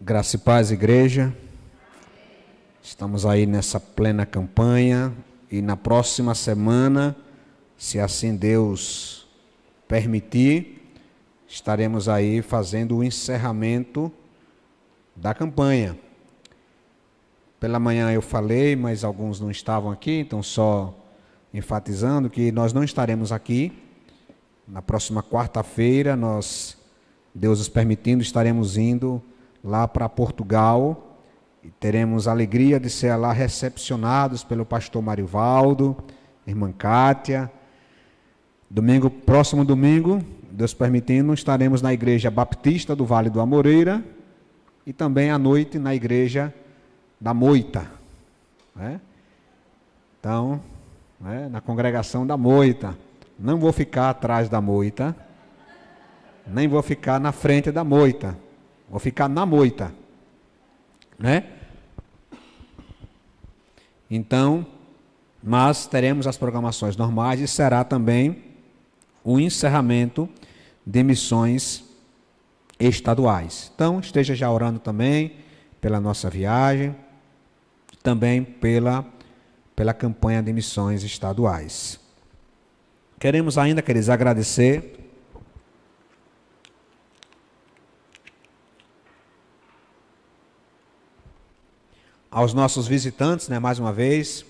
Graça e paz, igreja. Estamos aí nessa plena campanha e na próxima semana, se assim Deus permitir, estaremos aí fazendo o encerramento da campanha. Pela manhã eu falei, mas alguns não estavam aqui, então só enfatizando que nós não estaremos aqui. Na próxima quarta-feira, Deus nos permitindo, estaremos indo lá para Portugal e teremos a alegria de ser lá recepcionados pelo pastor Marivaldo, irmã Kátia. Próximo domingo, Deus permitindo, estaremos na Igreja Baptista do Vale do Amoreira e também à noite na Igreja da Moita, né? Então, na congregação da Moita. Não vou ficar atrás da Moita, nem vou ficar na frente da Moita, vou ficar na Moita, né? Então, mas teremos as programações normais e será também o encerramento de missões estaduais. Então, esteja já orando também pela nossa viagem, também pela campanha de missões estaduais. Queremos ainda, queridos, agradecer aos nossos visitantes, né, mais uma vez,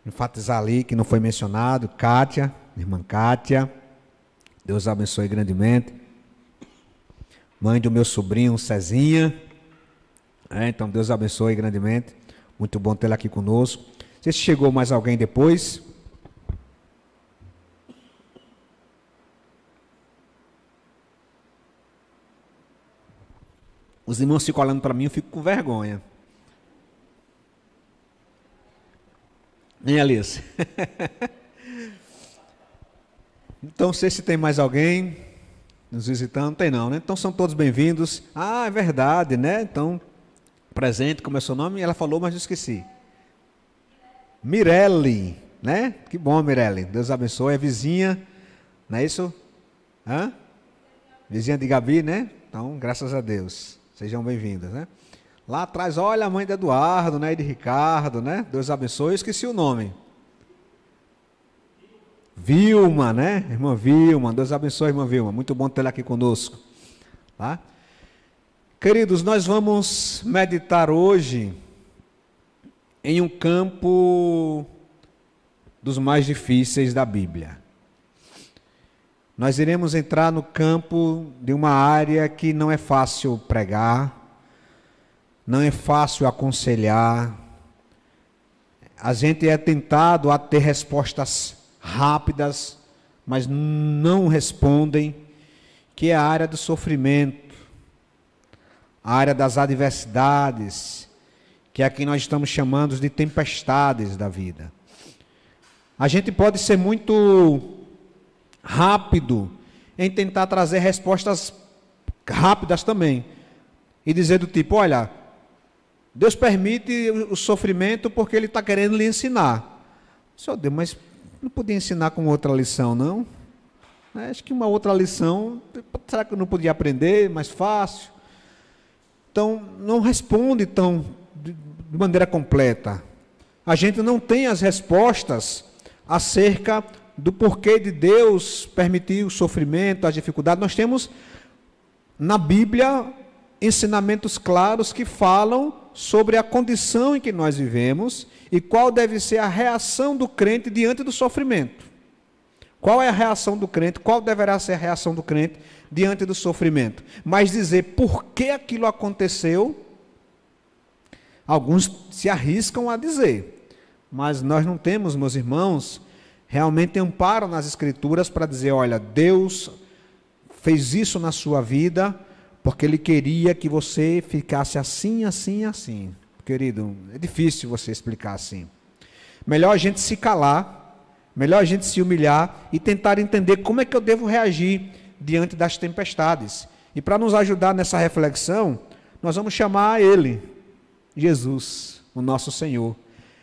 enfatizar ali que não foi mencionado, Kátia, irmã Kátia, Deus abençoe grandemente, mãe do meu sobrinho Cezinha, então Deus abençoe grandemente, muito bom tê-la aqui conosco. Não sei se chegou mais alguém depois. Os irmãos ficam olhando para mim, eu fico com vergonha. Nem Alice? Então, não sei se tem mais alguém nos visitando. Não tem não, né? Então, são todos bem-vindos. Ah, é verdade, né? Então, presente, como é seu nome? Ela falou, mas eu esqueci. Mirelle, né? Que bom, Mirelle. Deus abençoe. É vizinha, não é isso? Hã? Vizinha de Gabi, né? Então, graças a Deus. Sejam bem-vindas, né? Lá atrás, olha a mãe de Eduardo, né? E de Ricardo, né? Deus abençoe. Eu esqueci o nome. Vilma, né? Irmã Vilma. Deus abençoe, irmã Vilma. Muito bom tê-la aqui conosco. Tá? Queridos, nós vamos meditar hoje em um campo dos mais difíceis da Bíblia. Nós iremos entrar no campo de uma área que não é fácil pregar, não é fácil aconselhar. A gente é tentado a ter respostas rápidas, mas não respondem, que é a área do sofrimento, a área das adversidades, que é a que nós estamos chamando de tempestades da vida. A gente pode ser muito rápido em tentar trazer respostas rápidas também, e dizer do tipo, olha, Deus permite o sofrimento porque Ele está querendo lhe ensinar. Senhor Deus, mas não podia ensinar com outra lição, não? Acho que uma outra lição, será que eu não podia aprender mais fácil? Então, não responde de maneira completa. A gente não tem as respostas acerca do porquê de Deus permitir o sofrimento, as dificuldades. Nós temos na Bíblia ensinamentos claros que falam sobre a condição em que nós vivemos e qual deve ser a reação do crente diante do sofrimento. Qual é a reação do crente? Qual deverá ser a reação do crente diante do sofrimento? Mas dizer por que aquilo aconteceu, alguns se arriscam a dizer, mas nós não temos, meus irmãos, realmente amparo nas Escrituras para dizer, olha, Deus fez isso na sua vida porque Ele queria que você ficasse assim, assim, assim. Querido, é difícil você explicar assim. Melhor a gente se calar, melhor a gente se humilhar e tentar entender como é que eu devo reagir diante das tempestades. E para nos ajudar nessa reflexão, nós vamos chamar Ele, Jesus, o nosso Senhor.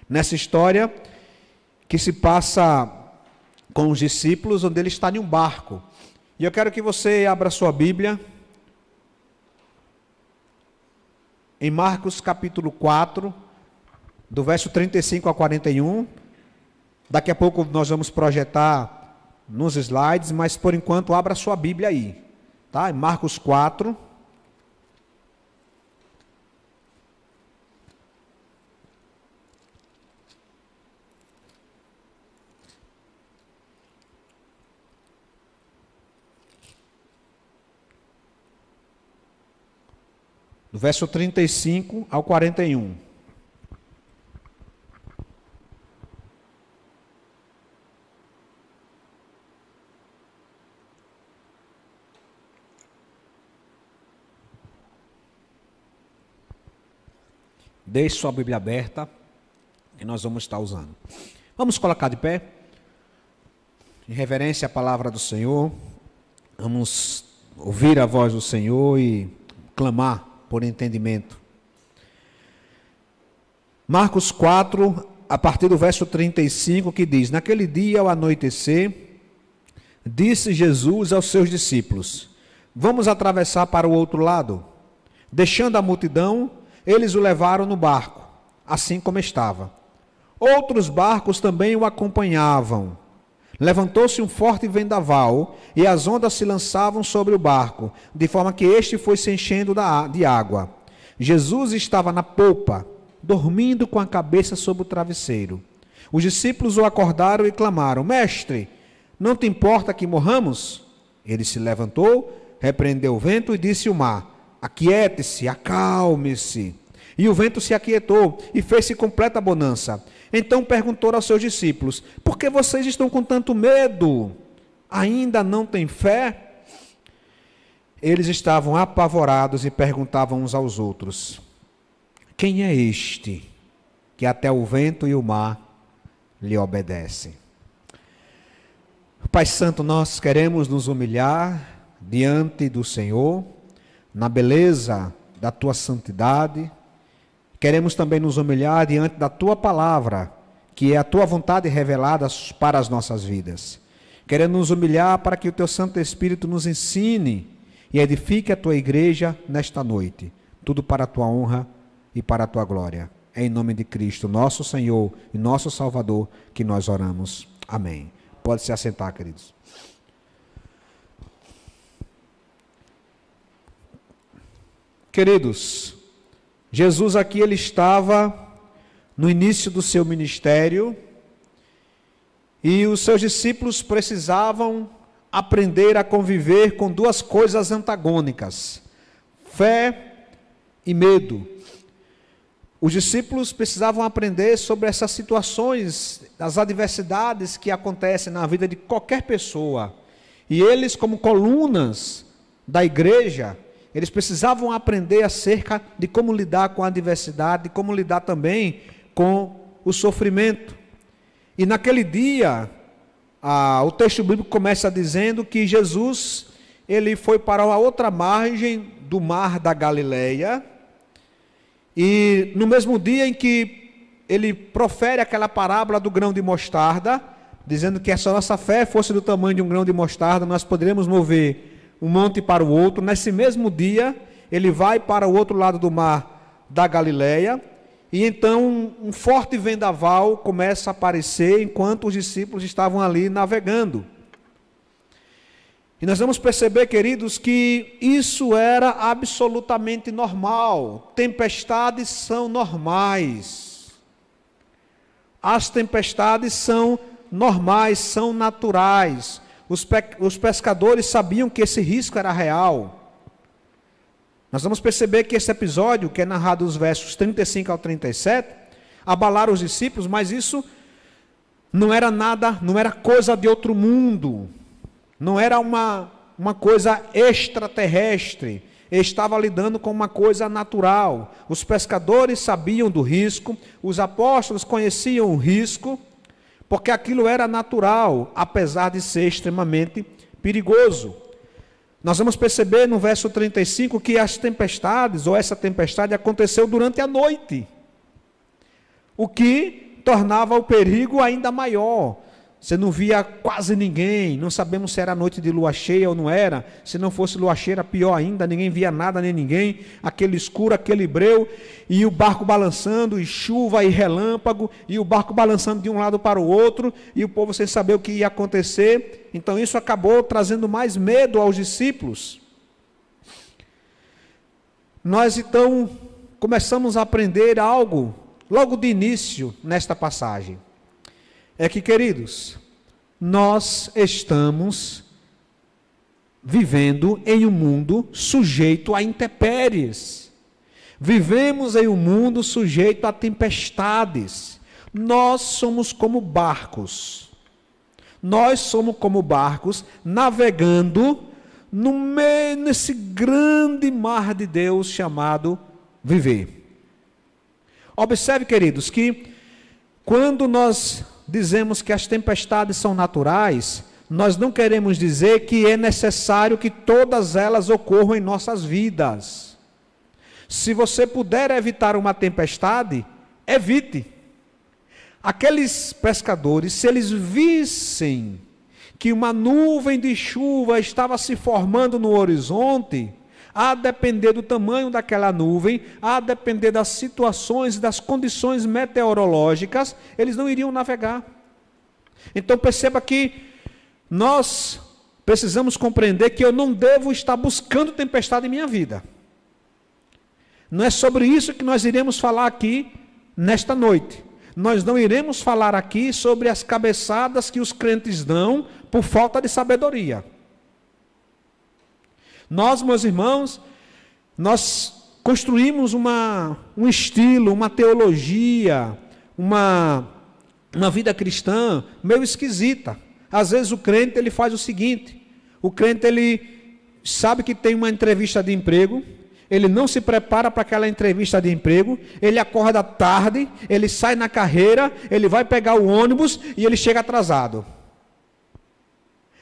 Nessa história que se passa com os discípulos, onde Ele está em um barco. E eu quero que você abra sua Bíblia em Marcos capítulo 4, do verso 35 a 41. Daqui a pouco nós vamos projetar nos slides, mas por enquanto abra sua Bíblia aí, tá? Em Marcos 4. Do verso 35 ao 41. Deixe sua Bíblia aberta, que nós vamos estar usando. Vamos colocar de pé, em reverência à palavra do Senhor. Vamos ouvir a voz do Senhor e clamar por entendimento. Marcos 4, a partir do verso 35, que diz: Naquele dia, ao anoitecer, disse Jesus aos seus discípulos: Vamos atravessar para o outro lado. Deixando a multidão, eles o levaram no barco, assim como estava. Outros barcos também o acompanhavam. Levantou-se um forte vendaval, e as ondas se lançavam sobre o barco, de forma que este foi se enchendo de água. Jesus estava na popa, dormindo com a cabeça sobre o travesseiro. Os discípulos o acordaram e clamaram: Mestre, não te importa que morramos? Ele se levantou, repreendeu o vento e disse ao mar: Aquiete-se, acalme-se. E o vento se aquietou e fez-se completa bonança. Então perguntou aos seus discípulos: Por que vocês estão com tanto medo? Ainda não têm fé? Eles estavam apavorados e perguntavam uns aos outros: Quem é este que até o vento e o mar lhe obedecem? Pai Santo, nós queremos nos humilhar diante do Senhor, na beleza da Tua santidade. Queremos também nos humilhar diante da Tua palavra, que é a Tua vontade revelada para as nossas vidas. Queremos nos humilhar para que o Teu Santo Espírito nos ensine e edifique a Tua igreja nesta noite. Tudo para a Tua honra e para a Tua glória. É em nome de Cristo, nosso Senhor e nosso Salvador, que nós oramos. Amém. Pode se assentar, queridos. Queridos, Jesus aqui ele estava no início do seu ministério e os seus discípulos precisavam aprender a conviver com duas coisas antagônicas: fé e medo. Os discípulos precisavam aprender sobre essas situações, as adversidades que acontecem na vida de qualquer pessoa. E eles, como colunas da igreja, eles precisavam aprender acerca de como lidar com a adversidade, de como lidar também com o sofrimento. E naquele dia, o texto bíblico começa dizendo que Jesus, ele foi para a outra margem do mar da Galileia, e no mesmo dia em que ele profere aquela parábola do grão de mostarda, dizendo que se a nossa fé fosse do tamanho de um grão de mostarda, nós poderíamos mover um monte para o outro. Nesse mesmo dia, ele vai para o outro lado do mar da Galileia, e então um forte vendaval começa a aparecer enquanto os discípulos estavam ali navegando. E nós vamos perceber, queridos, que isso era absolutamente normal. Tempestades são normais. As tempestades são normais, são naturais. Os pescadores sabiam que esse risco era real. Nós vamos perceber que esse episódio, que é narrado nos versos 35 ao 37, abalaram os discípulos, mas isso não era nada, não era coisa de outro mundo, não era uma coisa extraterrestre, ele estava lidando com uma coisa natural. Os pescadores sabiam do risco, os apóstolos conheciam o risco, porque aquilo era natural, apesar de ser extremamente perigoso. Nós vamos perceber no verso 35 que as tempestades, ou essa tempestade, aconteceu durante a noite, o que tornava o perigo ainda maior. Você não via quase ninguém, não sabemos se era noite de lua cheia ou não era. Se não fosse lua cheia, era pior ainda, ninguém via nada nem ninguém. Aquele escuro, aquele breu, e o barco balançando, e chuva e relâmpago, e o barco balançando de um lado para o outro, e o povo sem saber o que ia acontecer. Então isso acabou trazendo mais medo aos discípulos. Nós então começamos a aprender algo logo de início nesta passagem. É que, queridos, nós estamos vivendo em um mundo sujeito a intempéries. Vivemos em um mundo sujeito a tempestades. Nós somos como barcos. Nós somos como barcos navegando no meio nesse grande mar de Deus chamado viver. Observe, queridos, que quando nós dizemos que as tempestades são naturais, nós não queremos dizer que é necessário que todas elas ocorram em nossas vidas. Se você puder evitar uma tempestade, evite. Aqueles pescadores, se eles vissem que uma nuvem de chuva estava se formando no horizonte, a depender do tamanho daquela nuvem, a depender das situações e das condições meteorológicas, eles não iriam navegar. Então perceba que nós precisamos compreender que eu não devo estar buscando tempestade em minha vida. Não é sobre isso que nós iremos falar aqui nesta noite. Nós não iremos falar aqui sobre as cabeçadas que os crentes dão por falta de sabedoria. Nós, meus irmãos, nós construímos um estilo, uma teologia, uma vida cristã meio esquisita. Às vezes o crente ele faz o seguinte: o crente ele sabe que tem uma entrevista de emprego, ele não se prepara para aquela entrevista de emprego, ele acorda tarde, ele sai na carreira, ele vai pegar o ônibus e ele chega atrasado.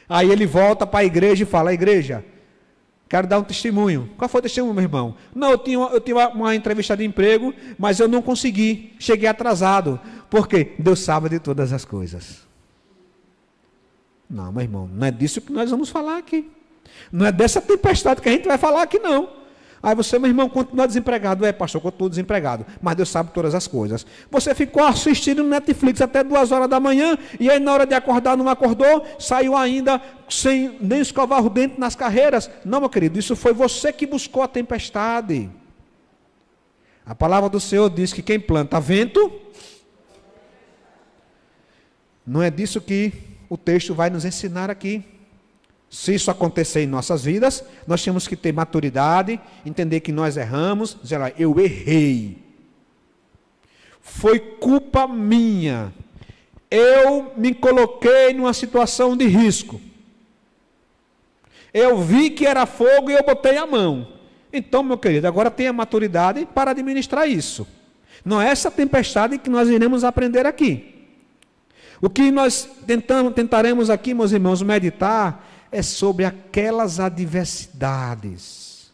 Aí ele volta para a igreja e fala: igreja, quero dar um testemunho. Qual foi o testemunho, meu irmão? Não, eu tinha uma entrevista de emprego, mas eu não consegui, cheguei atrasado. Por quê? Deus sabe de todas as coisas. Não, meu irmão, não é disso que nós vamos falar aqui. Não é dessa tempestade que a gente vai falar aqui, não. Aí você, meu irmão, continua desempregado. É, pastor, eu estou desempregado, mas Deus sabe todas as coisas. Você ficou assistindo no Netflix até 2 horas da manhã, e aí na hora de acordar não acordou, saiu ainda sem nem escovar o dente nas carreiras. Não, meu querido, isso foi você que buscou a tempestade. A palavra do Senhor diz que quem planta vento, não é disso que o texto vai nos ensinar aqui. Se isso acontecer em nossas vidas, nós temos que ter maturidade, entender que nós erramos, dizer lá, eu errei. Foi culpa minha. Eu me coloquei numa situação de risco. Eu vi que era fogo e eu botei a mão. Então, meu querido, agora tenha maturidade para administrar isso. Não é essa tempestade que nós iremos aprender aqui. O que nós tentaremos aqui, meus irmãos, meditar é sobre aquelas adversidades,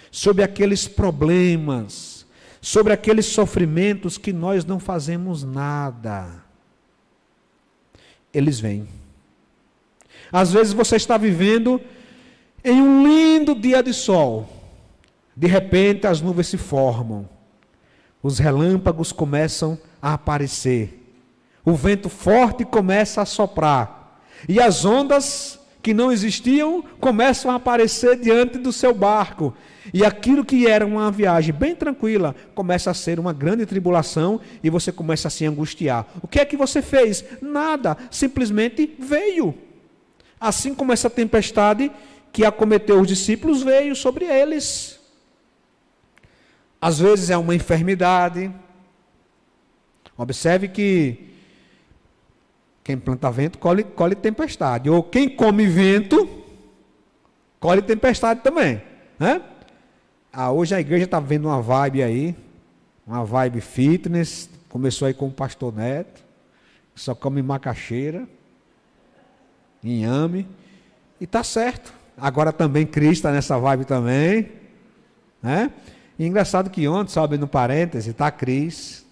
sobre aqueles problemas, sobre aqueles sofrimentos que nós não fazemos nada. Eles vêm. Às vezes você está vivendo em um lindo dia de sol. De repente as nuvens se formam. Os relâmpagos começam a aparecer. O vento forte começa a soprar. E as ondas que não existiam começam a aparecer diante do seu barco. E aquilo que era uma viagem bem tranquila começa a ser uma grande tribulação e você começa a se angustiar. O que é que você fez? Nada, simplesmente veio. Assim como essa tempestade que acometeu os discípulos veio sobre eles. Às vezes é uma enfermidade. Observe que quem planta vento, colhe tempestade. Ou quem come vento, colhe tempestade também. Né? Hoje a igreja está vendo uma vibe aí, uma vibe fitness. Começou aí com o pastor Neto, que só come macaxeira, inhame. E está certo. Agora também Cristo está nessa vibe também. Né? E engraçado que ontem, só abrindo um parêntese, está a Cris,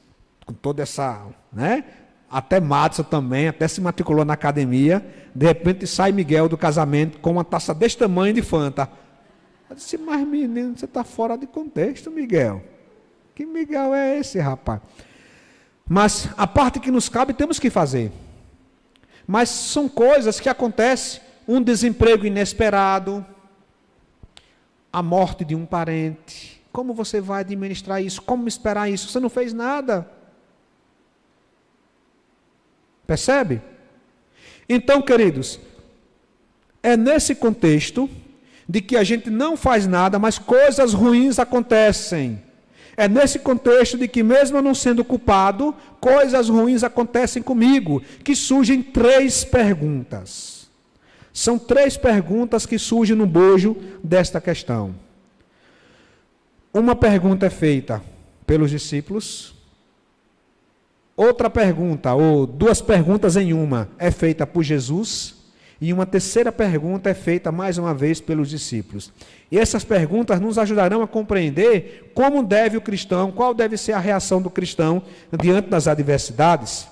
com toda essa... né? até Madison também, até se matriculou na academia. De repente sai Miguel do casamento com uma taça desse tamanho de Fanta. Eu disse, mas menino, você está fora de contexto, Miguel. Que Miguel é esse, rapaz? Mas a parte que nos cabe temos que fazer. Mas são coisas que acontecem, um desemprego inesperado, a morte de um parente. Como você vai administrar isso? Como esperar isso? Você não fez nada. Percebe? Então, queridos, é nesse contexto de que a gente não faz nada, mas coisas ruins acontecem. É nesse contexto de que, mesmo eu não sendo culpado, coisas ruins acontecem comigo, que surgem 3 perguntas. São 3 perguntas que surgem no bojo desta questão. Uma pergunta é feita pelos discípulos. Outra pergunta, ou 2 perguntas em uma, é feita por Jesus. E uma terceira pergunta é feita mais uma vez pelos discípulos. E essas perguntas nos ajudarão a compreender como deve o cristão, qual deve ser a reação do cristão diante das adversidades.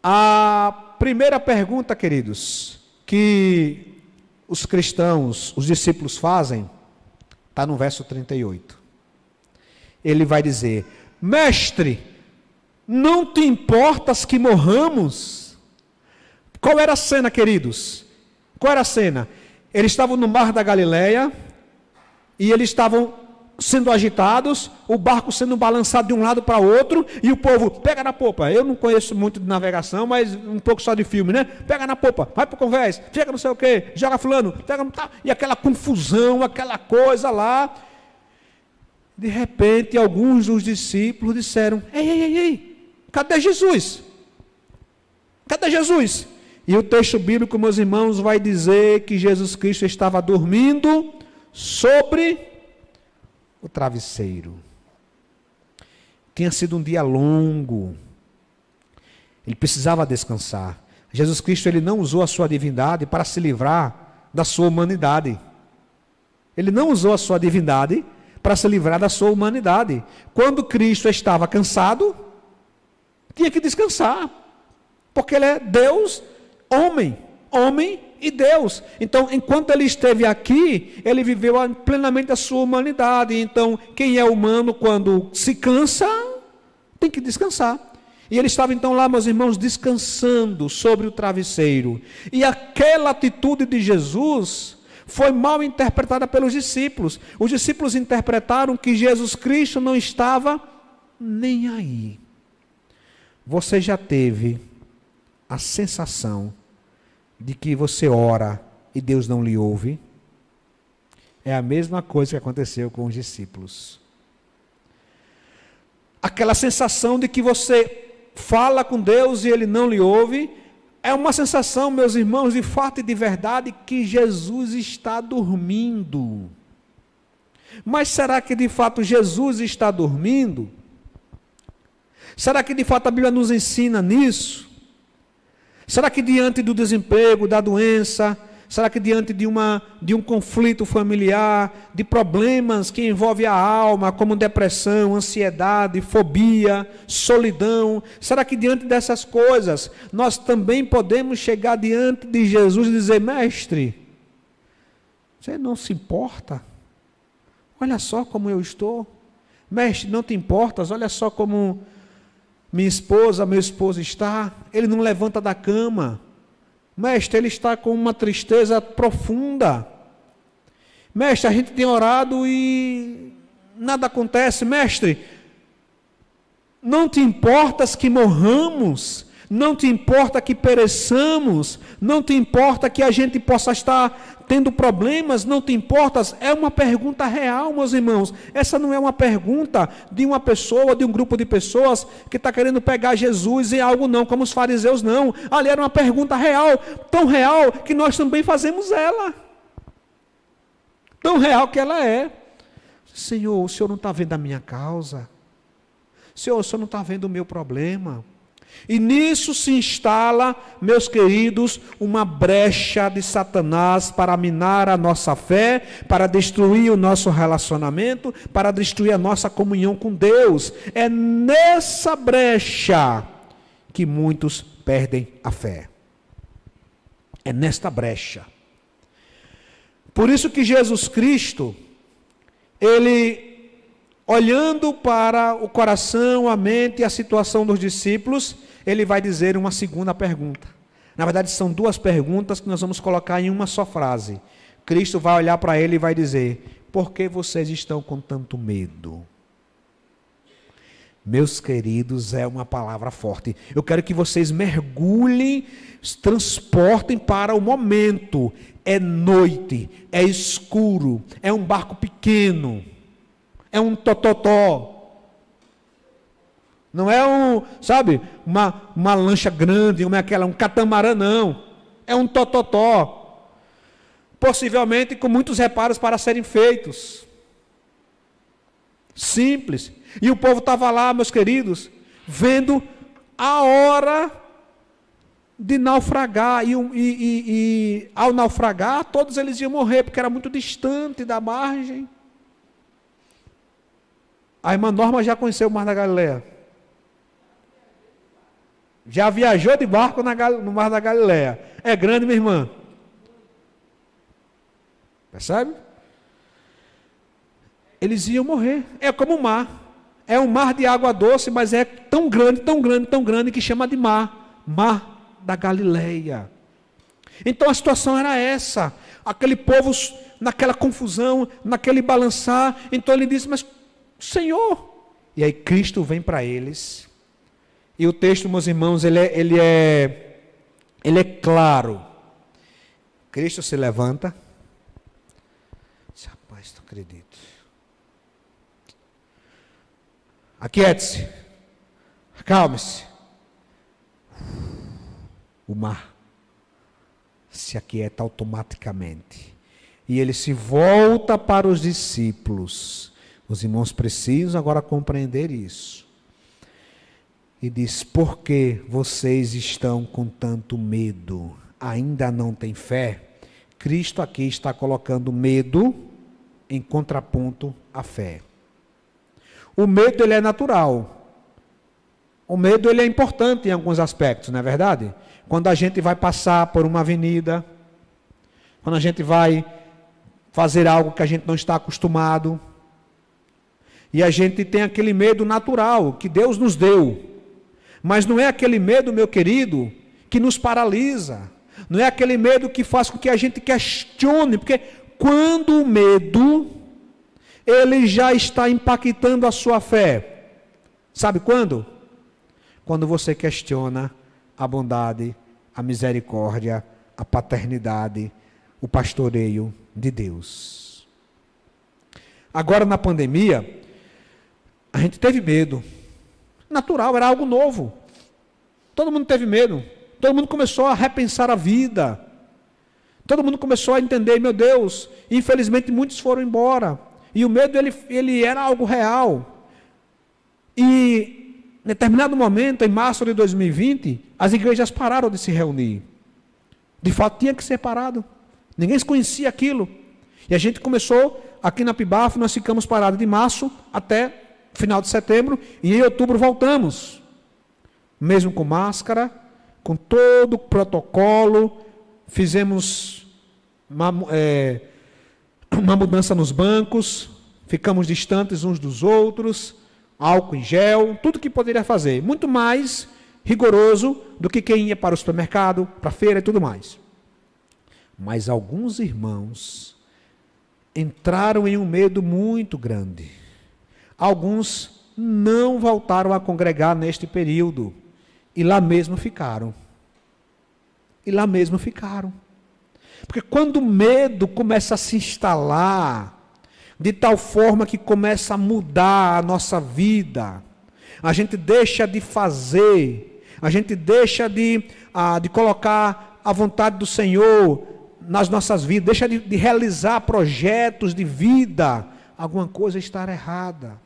A primeira pergunta, queridos, que os cristãos, os discípulos fazem, está no verso 38. Ele vai dizer, mestre, não te importas que morramos? Qual era a cena, queridos? Qual era a cena? Eles estavam no mar da Galileia e eles estavam sendo agitados, o barco sendo balançado de um lado para outro e o povo, pega na popa. Eu não conheço muito de navegação, mas um pouco só de filme, né? Pega na popa, vai para o convés, chega não sei o quê, joga fulano, pega, tá, e aquela confusão, aquela coisa lá. De repente, alguns dos discípulos disseram, ei, cadê Jesus? Cadê Jesus? E o texto bíblico, meus irmãos, vai dizer que Jesus Cristo estava dormindo sobre o travesseiro. Tinha sido um dia longo. Ele precisava descansar. Jesus Cristo, ele não usou a sua divindade para se livrar da sua humanidade. Ele não usou a sua divindade para se livrar da sua humanidade. Quando Cristo estava cansado, tinha que descansar. Porque ele é Deus, homem e Deus. Então, enquanto ele esteve aqui, ele viveu plenamente a sua humanidade. Então, quem é humano, quando se cansa, tem que descansar. E ele estava então lá, meus irmãos, descansando sobre o travesseiro. E aquela atitude de Jesus foi mal interpretada pelos discípulos. Os discípulos interpretaram que Jesus Cristo não estava nem aí. Você já teve a sensação de que você ora e Deus não lhe ouve? É a mesma coisa que aconteceu com os discípulos. Aquela sensação de que você fala com Deus e Ele não lhe ouve, é uma sensação, meus irmãos, de fato e de verdade, que Jesus está dormindo. Mas será que de fato Jesus está dormindo? Será que de fato a Bíblia nos ensina nisso? Será que diante do desemprego, da doença, será que diante de um conflito familiar, de problemas que envolvem a alma, como depressão, ansiedade, fobia, solidão, será que diante dessas coisas, nós também podemos chegar diante de Jesus e dizer, mestre, você não se importa? Olha só como eu estou. Mestre, não te importas? Olha só como minha esposa, meu esposo está, ele não levanta da cama. Mestre, ele está com uma tristeza profunda. Mestre, a gente tem orado e nada acontece. Mestre, não te importas que morramos? Não te importa que pereçamos? Não te importa que a gente possa estar tendo problemas? Não te importas? É uma pergunta real, meus irmãos. Essa não é uma pergunta de uma pessoa, de um grupo de pessoas que está querendo pegar Jesus em algo não, como os fariseus não. Ali era uma pergunta real, tão real que nós também fazemos ela. Tão real que ela é. Senhor, o Senhor não está vendo a minha causa? Senhor, o Senhor não está vendo o meu problema? E nisso se instala, meus queridos, uma brecha de Satanás para minar a nossa fé, para destruir o nosso relacionamento, para destruir a nossa comunhão com Deus. É nessa brecha que muitos perdem a fé. É nesta brecha. Por isso que Jesus Cristo, ele, olhando para o coração, a mente e a situação dos discípulos, ele vai dizer uma segunda pergunta. Na verdade, são duas perguntas que nós vamos colocar em uma só frase. Cristo vai olhar para ele e vai dizer: por que vocês estão com tanto medo? Meus queridos, é uma palavra forte. Eu quero que vocês mergulhem, transportem para o momento. É noite, é escuro, é um barco pequeno, é um tototó. Não é uma lancha grande, um catamarã, não. É um tototó. Possivelmente com muitos reparos para serem feitos. Simples. E o povo estava lá, meus queridos, vendo a hora de naufragar. E ao naufragar, todos eles iam morrer, porque era muito distante da margem. A irmã Norma já conheceu o Mar da Galileia. Já viajou de barco no Mar da Galileia. É grande, minha irmã? Percebe? Eles iam morrer. É como o mar. É um mar de água doce, mas é tão grande, tão grande, tão grande, que chama de mar. Mar da Galileia. Então a situação era essa. Aquele povo naquela confusão, naquele balançar. Então ele disse: mas Senhor... E aí Cristo vem para eles. E o texto, meus irmãos, ele é claro. Cristo se levanta. Rapaz, não acredito. Aquiete-se. Acalme-se. O mar se aquieta automaticamente. E ele se volta para os discípulos. Os irmãos precisam agora compreender isso. E diz: por que vocês estão com tanto medo? Ainda não têm fé? Cristo aqui está colocando medo em contraponto à fé. O medo, ele é natural. O medo, ele é importante em alguns aspectos, não é verdade? Quando a gente vai passar por uma avenida, quando a gente vai fazer algo que a gente não está acostumado, e a gente tem aquele medo natural que Deus nos deu. Mas não é aquele medo, meu querido, que nos paralisa. Não é aquele medo que faz com que a gente questione. Porque quando o medo, ele já está impactando a sua fé. Sabe quando? Quando você questiona a bondade, a misericórdia, a paternidade, o pastoreio de Deus. Agora na pandemia, a gente teve medo. Natural, era algo novo. Todo mundo teve medo. Todo mundo começou a repensar a vida. Todo mundo começou a entender: meu Deus, infelizmente muitos foram embora. E o medo, ele era algo real. E em determinado momento, em março de 2020, as igrejas pararam de se reunir. De fato, tinha que ser parado. Ninguém conhecia aquilo. E a gente começou, aqui na PIBAF, nós ficamos parados de março até final de setembro, e em outubro voltamos. Mesmo com máscara, com todo o protocolo, fizemos uma mudança nos bancos, ficamos distantes uns dos outros, álcool em gel, tudo que poderia fazer. Muito mais rigoroso do que quem ia para o supermercado, para a feira e tudo mais. Mas alguns irmãos entraram em um medo muito grande. Alguns não voltaram a congregar neste período. E lá mesmo ficaram. Porque quando o medo começa a se instalar, de tal forma que começa a mudar a nossa vida, a gente deixa de fazer, a gente deixa de colocar a vontade do Senhor nas nossas vidas, deixa de realizar projetos de vida, alguma coisa está errada.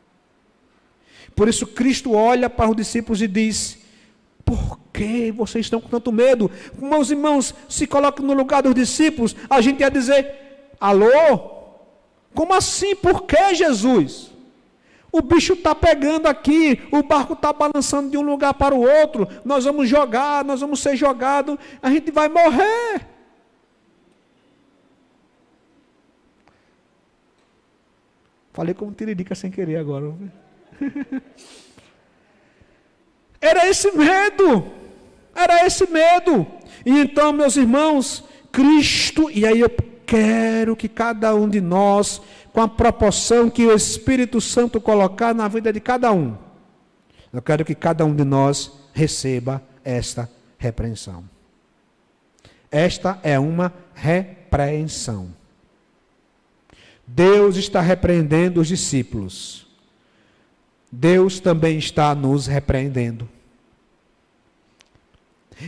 Por isso Cristo olha para os discípulos e diz: por que vocês estão com tanto medo? Meus irmãos, se coloquem no lugar dos discípulos, a gente ia dizer: alô? Como assim? Por que, Jesus? O bicho está pegando aqui, o barco está balançando de um lugar para o outro, nós vamos jogar, nós vamos ser jogados, a gente vai morrer. Falei como tiririca sem querer agora. Era esse medo. Era esse medo. E então, meus irmãos, Cristo, e aí eu quero que cada um de nós, com a proporção que o Espírito Santo colocar na vida de cada um, eu quero que cada um de nós receba esta repreensão. Esta é uma repreensão. Deus está repreendendo os discípulos. Deus também está nos repreendendo.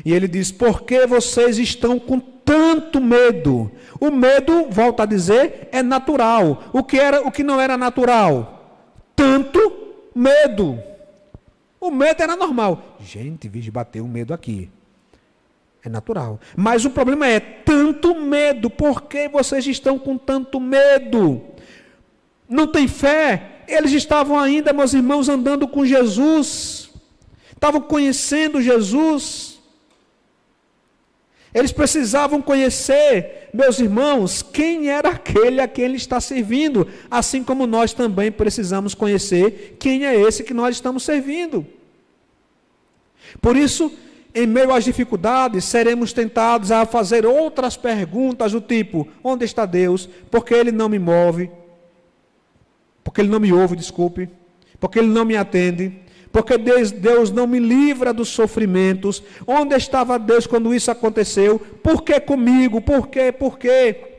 E ele diz: por que vocês estão com tanto medo? O medo, volta a dizer, é natural. O que não era natural? Tanto medo. O medo era normal. Gente, vixe, bateu um medo aqui. É natural. Mas o problema é tanto medo. Por que vocês estão com tanto medo? Não tem fé? Eles estavam ainda, meus irmãos, andando com Jesus. Estavam conhecendo Jesus. Eles precisavam conhecer, meus irmãos, quem era aquele a quem ele está servindo. Assim como nós também precisamos conhecer quem é esse que nós estamos servindo. Por isso, em meio às dificuldades, seremos tentados a fazer outras perguntas do tipo: onde está Deus? Por que Ele não me move? Porque Ele não me ouve, desculpe. Porque Ele não me atende. Porque Deus não me livra dos sofrimentos. Onde estava Deus quando isso aconteceu? Por que comigo? Por quê? Por quê?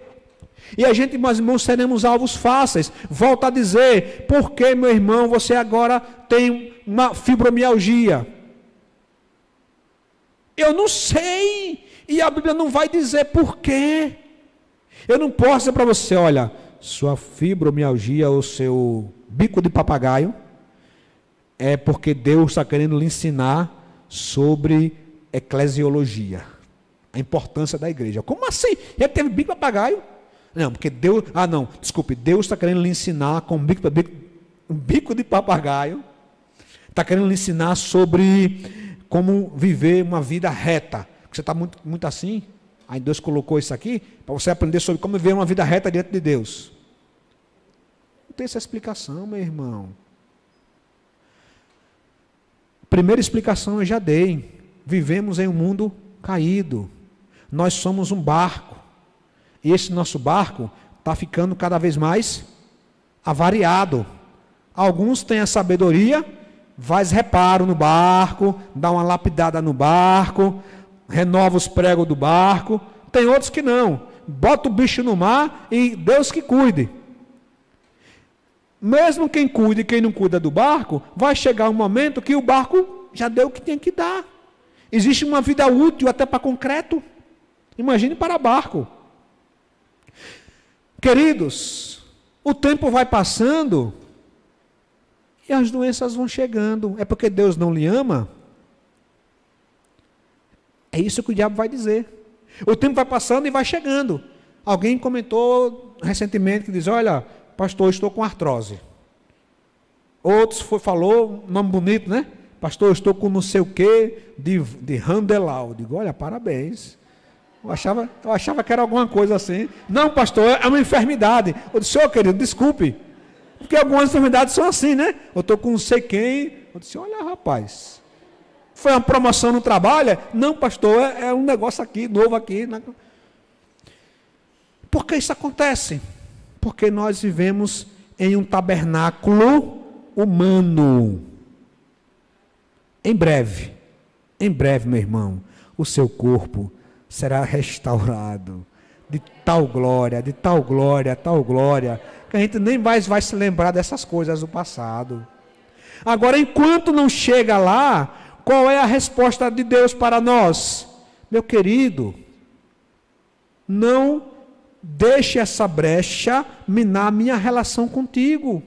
E a gente, meus irmãos, seremos alvos fáceis. Volto a dizer: por que, meu irmão, você agora tem uma fibromialgia? Eu não sei, e a Bíblia não vai dizer por quê. Eu não posso dizer para você: olha, sua fibromialgia ou seu bico de papagaio é porque Deus está querendo lhe ensinar sobre eclesiologia, a importância da igreja. Como assim? Ele teve bico de papagaio? Não, porque Deus, Deus está querendo lhe ensinar com um bico de papagaio, está querendo lhe ensinar sobre como viver uma vida reta. Você está muito assim, aí Deus colocou isso aqui, para você aprender sobre como viver uma vida reta diante de Deus. Não tem essa explicação, meu irmão. Primeira explicação eu já dei. Vivemos em um mundo caído. Nós somos um barco. E esse nosso barco está ficando cada vez mais avariado. Alguns têm a sabedoria, faz reparo no barco, dá uma lapidada no barco, renova os pregos do barco. Tem outros que não. Bota o bicho no mar e Deus que cuide. Mesmo quem cuida e quem não cuida do barco, vai chegar um momento que o barco já deu o que tinha que dar. Existe uma vida útil até para concreto. Imagine para barco. Queridos, o tempo vai passando e as doenças vão chegando. É porque Deus não lhe ama? É isso que o diabo vai dizer. O tempo vai passando e vai chegando. Alguém comentou recentemente que diz: olha, pastor, estou com artrose. Outros falou, nome bonito, né? Pastor, estou com não sei o que de Randelau. Eu digo: olha, parabéns. Eu achava que era alguma coisa assim. Não, pastor, é uma enfermidade. Eu disse: senhor querido, desculpe. Porque algumas enfermidades são assim, né? Eu estou com não sei quem. Eu disse: olha, rapaz, foi uma promoção no trabalho? Não, pastor, é um negócio aqui, novo aqui. Por que isso acontece? Porque nós vivemos em um tabernáculo humano. Em breve, meu irmão, o seu corpo será restaurado de tal glória, tal glória, que a gente nem mais vai se lembrar dessas coisas do passado. Agora, enquanto não chega lá, qual é a resposta de Deus para nós? Meu querido, não deixe essa brecha minar a minha relação contigo.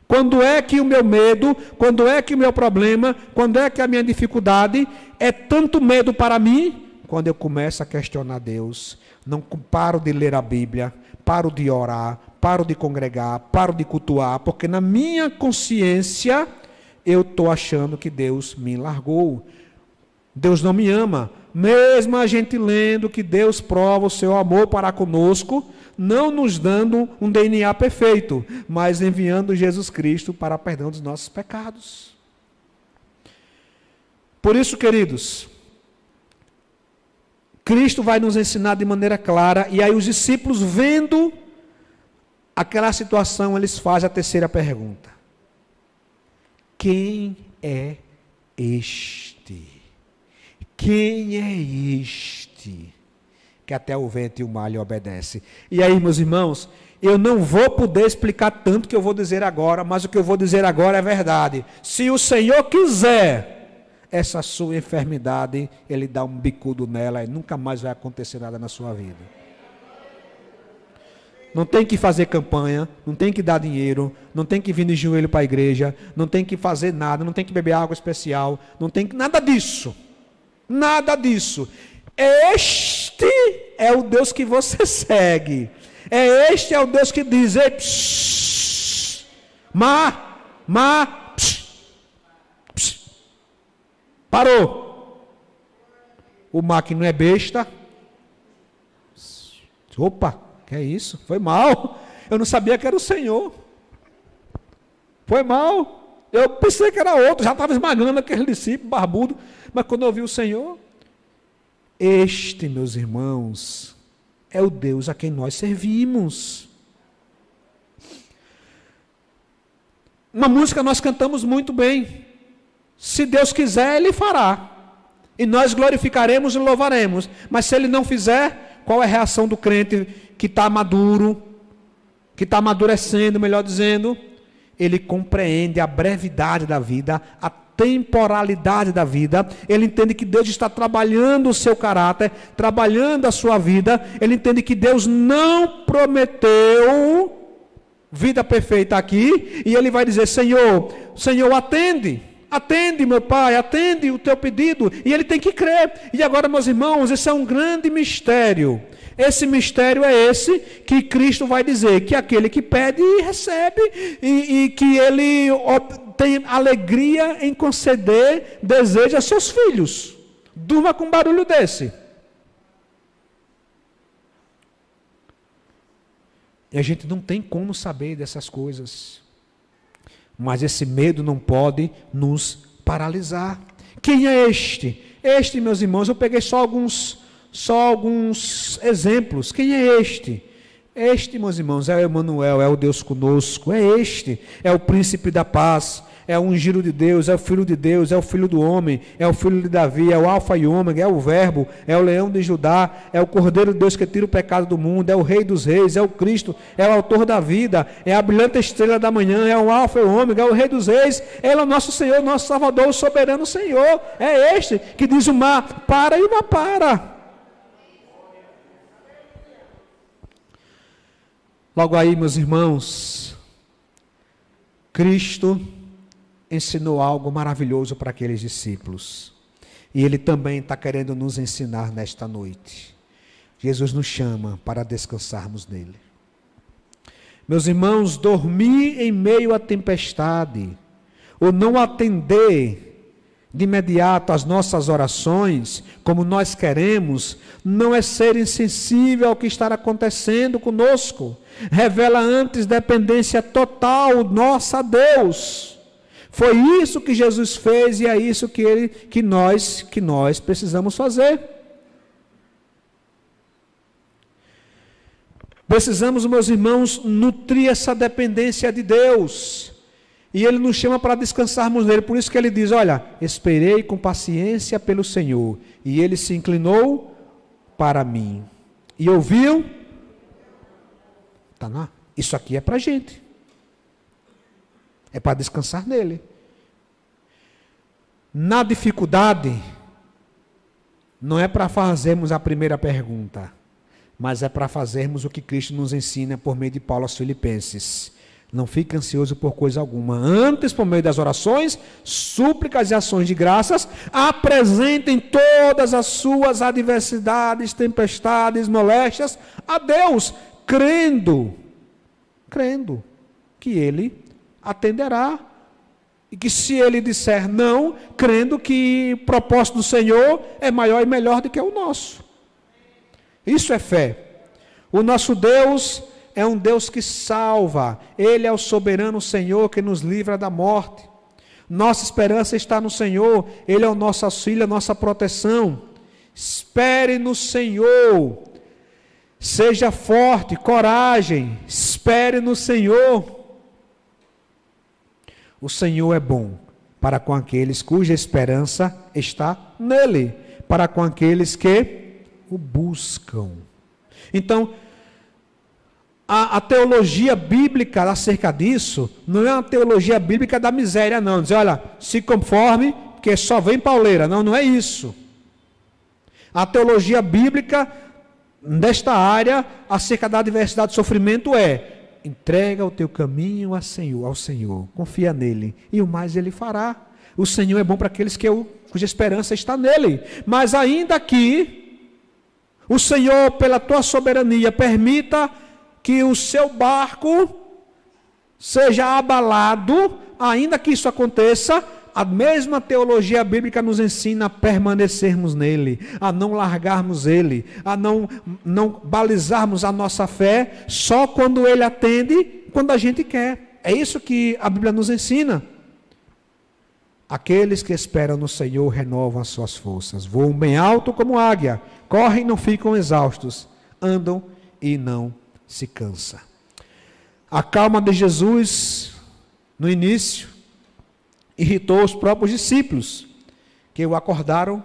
Quando é que o meu medo, quando é que o meu problema, quando é que a minha dificuldade é tanto medo para mim? Quando eu começo a questionar Deus, não paro de ler a Bíblia, paro de orar, paro de congregar, paro de cultuar, porque na minha consciência eu estou achando que Deus me largou. Deus não me ama. Mesmo a gente lendo que Deus prova o seu amor para conosco, não nos dando um DNA perfeito, mas enviando Jesus Cristo para perdão dos nossos pecados. Por isso, queridos, Cristo vai nos ensinar de maneira clara, e aí os discípulos, vendo aquela situação, eles fazem a terceira pergunta: quem é este? Quem é este que até o vento e o mar lhe obedecem? E aí, meus irmãos, eu não vou poder explicar tanto que eu vou dizer agora, mas o que eu vou dizer agora é verdade. Se o Senhor quiser, essa sua enfermidade, Ele dá um bicudo nela e nunca mais vai acontecer nada na sua vida. Não tem que fazer campanha, não tem que dar dinheiro, não tem que vir de joelho para a igreja, não tem que fazer nada, não tem que beber água especial, não tem que nada disso. Nada disso. Este é o Deus que você segue. Este é o Deus que diz: ei, psh, psh, parou. O mar que não é besta. Opa, que é isso? Foi mal. Eu não sabia que era o Senhor. Foi mal. Eu pensei que era outro, já estava esmagando aquele discípulo barbudo, mas quando eu vi o Senhor, este, meus irmãos, é o Deus a quem nós servimos. Uma música nós cantamos muito bem: se Deus quiser, Ele fará, e nós glorificaremos e louvaremos. Mas se Ele não fizer, qual é a reação do crente que está maduro, que está amadurecendo, melhor dizendo? Ele compreende a brevidade da vida, a temporalidade da vida. Ele entende que Deus está trabalhando o seu caráter, trabalhando a sua vida. Ele entende que Deus não prometeu vida perfeita aqui, e ele vai dizer: Senhor, atende, meu Pai, atende o teu pedido. E ele tem que crer. E agora, meus irmãos, esse é um grande mistério. Esse mistério é esse que Cristo vai dizer, que aquele que pede recebe, e que Ele tem alegria em conceder desejo a seus filhos. Durma com um barulho desse. E a gente não tem como saber dessas coisas. Mas esse medo não pode nos paralisar. Quem é este? Este, meus irmãos, eu peguei só alguns exemplos. Quem é este? Este, meus irmãos, é o Emanuel, é o Deus conosco. É este, é o príncipe da paz, é o ungido de Deus, é o filho de Deus, é o filho do homem, é o filho de Davi, é o alfa e ômega, é o verbo, é o leão de Judá, é o cordeiro de Deus que tira o pecado do mundo, é o rei dos reis, é o Cristo, é o autor da vida, é a brilhante estrela da manhã, é o alfa e o ômega, é o rei dos reis, ele é o nosso Senhor, nosso Salvador, o soberano Senhor. É este que diz o mar: para, e o mar para. Logo aí, meus irmãos, Cristo ensinou algo maravilhoso para aqueles discípulos. E Ele também está querendo nos ensinar nesta noite. Jesus nos chama para descansarmos nele. Meus irmãos, dormir em meio à tempestade, ou não atender de imediato às nossas orações, como nós queremos, não é ser insensível ao que está acontecendo conosco. Revela antes dependência total nossa a Deus. Foi isso que Jesus fez, e é isso que nós precisamos fazer. Precisamos, meus irmãos, nutrir essa dependência de Deus. E Ele nos chama para descansarmos nele. Por isso que Ele diz: olha, esperei com paciência pelo Senhor, e Ele se inclinou para mim. E ouviu? Tá lá. Isso aqui é para a gente. É para descansar nele. Na dificuldade, não é para fazermos a primeira pergunta, mas é para fazermos o que Cristo nos ensina por meio de Paulo aos Filipenses. Não fique ansioso por coisa alguma. Antes, por meio das orações, súplicas e ações de graças, apresentem todas as suas adversidades, tempestades, moléstias a Deus, crendo que Ele atenderá. E que se Ele disser não, crendo que o propósito do Senhor é maior e melhor do que o nosso. Isso é fé. O nosso Deus é um Deus que salva. Ele é o soberano Senhor que nos livra da morte. Nossa esperança está no Senhor. Ele é o nosso auxílio, a nossa proteção. Espere no Senhor. Seja forte, coragem. Espere no Senhor. O Senhor é bom para com aqueles cuja esperança está nele, para com aqueles que o buscam. Então, a teologia bíblica acerca disso não é uma teologia bíblica da miséria, não. Dizer, olha, se conforme, porque só vem pauleira. Não, não é isso. A teologia bíblica desta área, acerca da adversidade e sofrimento, é: entrega o teu caminho ao Senhor, confia nele, e o mais Ele fará. O Senhor é bom para aqueles cuja esperança está nele. Mas ainda que o Senhor, pela tua soberania, permita que o seu barco seja abalado, ainda que isso aconteça, a mesma teologia bíblica nos ensina a permanecermos nele, a não largarmos ele, a não balizarmos a nossa fé só quando ele atende, quando a gente quer. É isso que a Bíblia nos ensina. Aqueles que esperam no Senhor renovam as suas forças, voam bem alto como águia, correm e não ficam exaustos, andam e não se cansam. A calma de Jesus, no início, irritou os próprios discípulos, que o acordaram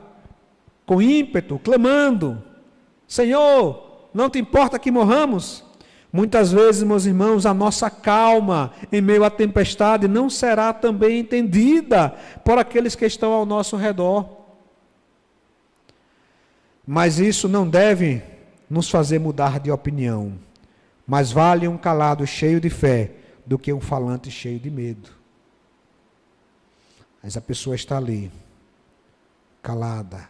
com ímpeto, clamando: Senhor, não te importa que morramos? Muitas vezes, meus irmãos, a nossa calma em meio à tempestade não será também entendida por aqueles que estão ao nosso redor. Mas isso não deve nos fazer mudar de opinião. Mais vale um calado cheio de fé do que um falante cheio de medo. Mas a pessoa está ali, calada,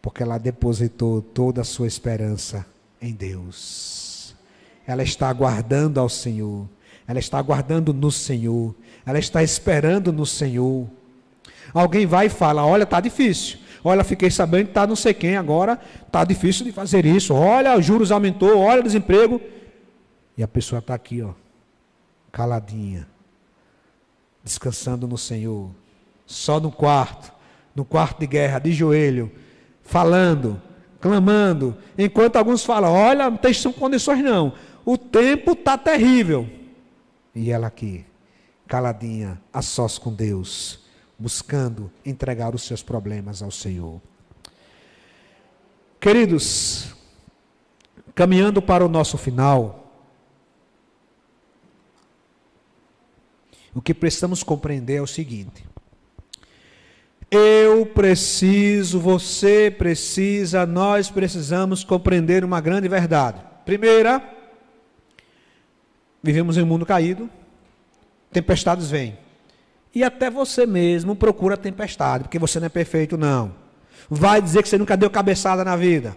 porque ela depositou toda a sua esperança em Deus. Ela está aguardando ao Senhor, ela está aguardando no Senhor, ela está esperando no Senhor. Alguém vai e fala: olha, está difícil, olha, fiquei sabendo que está não sei quem agora, está difícil de fazer isso, olha, os juros aumentou, olha o desemprego. E a pessoa está aqui, ó, caladinha, descansando no Senhor, só no quarto de guerra, de joelho, falando, clamando, enquanto alguns falam: olha, não tem condições não, o tempo está terrível. E ela aqui, caladinha, a sós com Deus, buscando entregar os seus problemas ao Senhor. Queridos, caminhando para o nosso final, o que precisamos compreender é o seguinte: eu preciso, você precisa, nós precisamos compreender uma grande verdade. Primeira, vivemos em um mundo caído, tempestades vêm. E até você mesmo procura tempestade, porque você não é perfeito, não. Vai dizer que você nunca deu cabeçada na vida.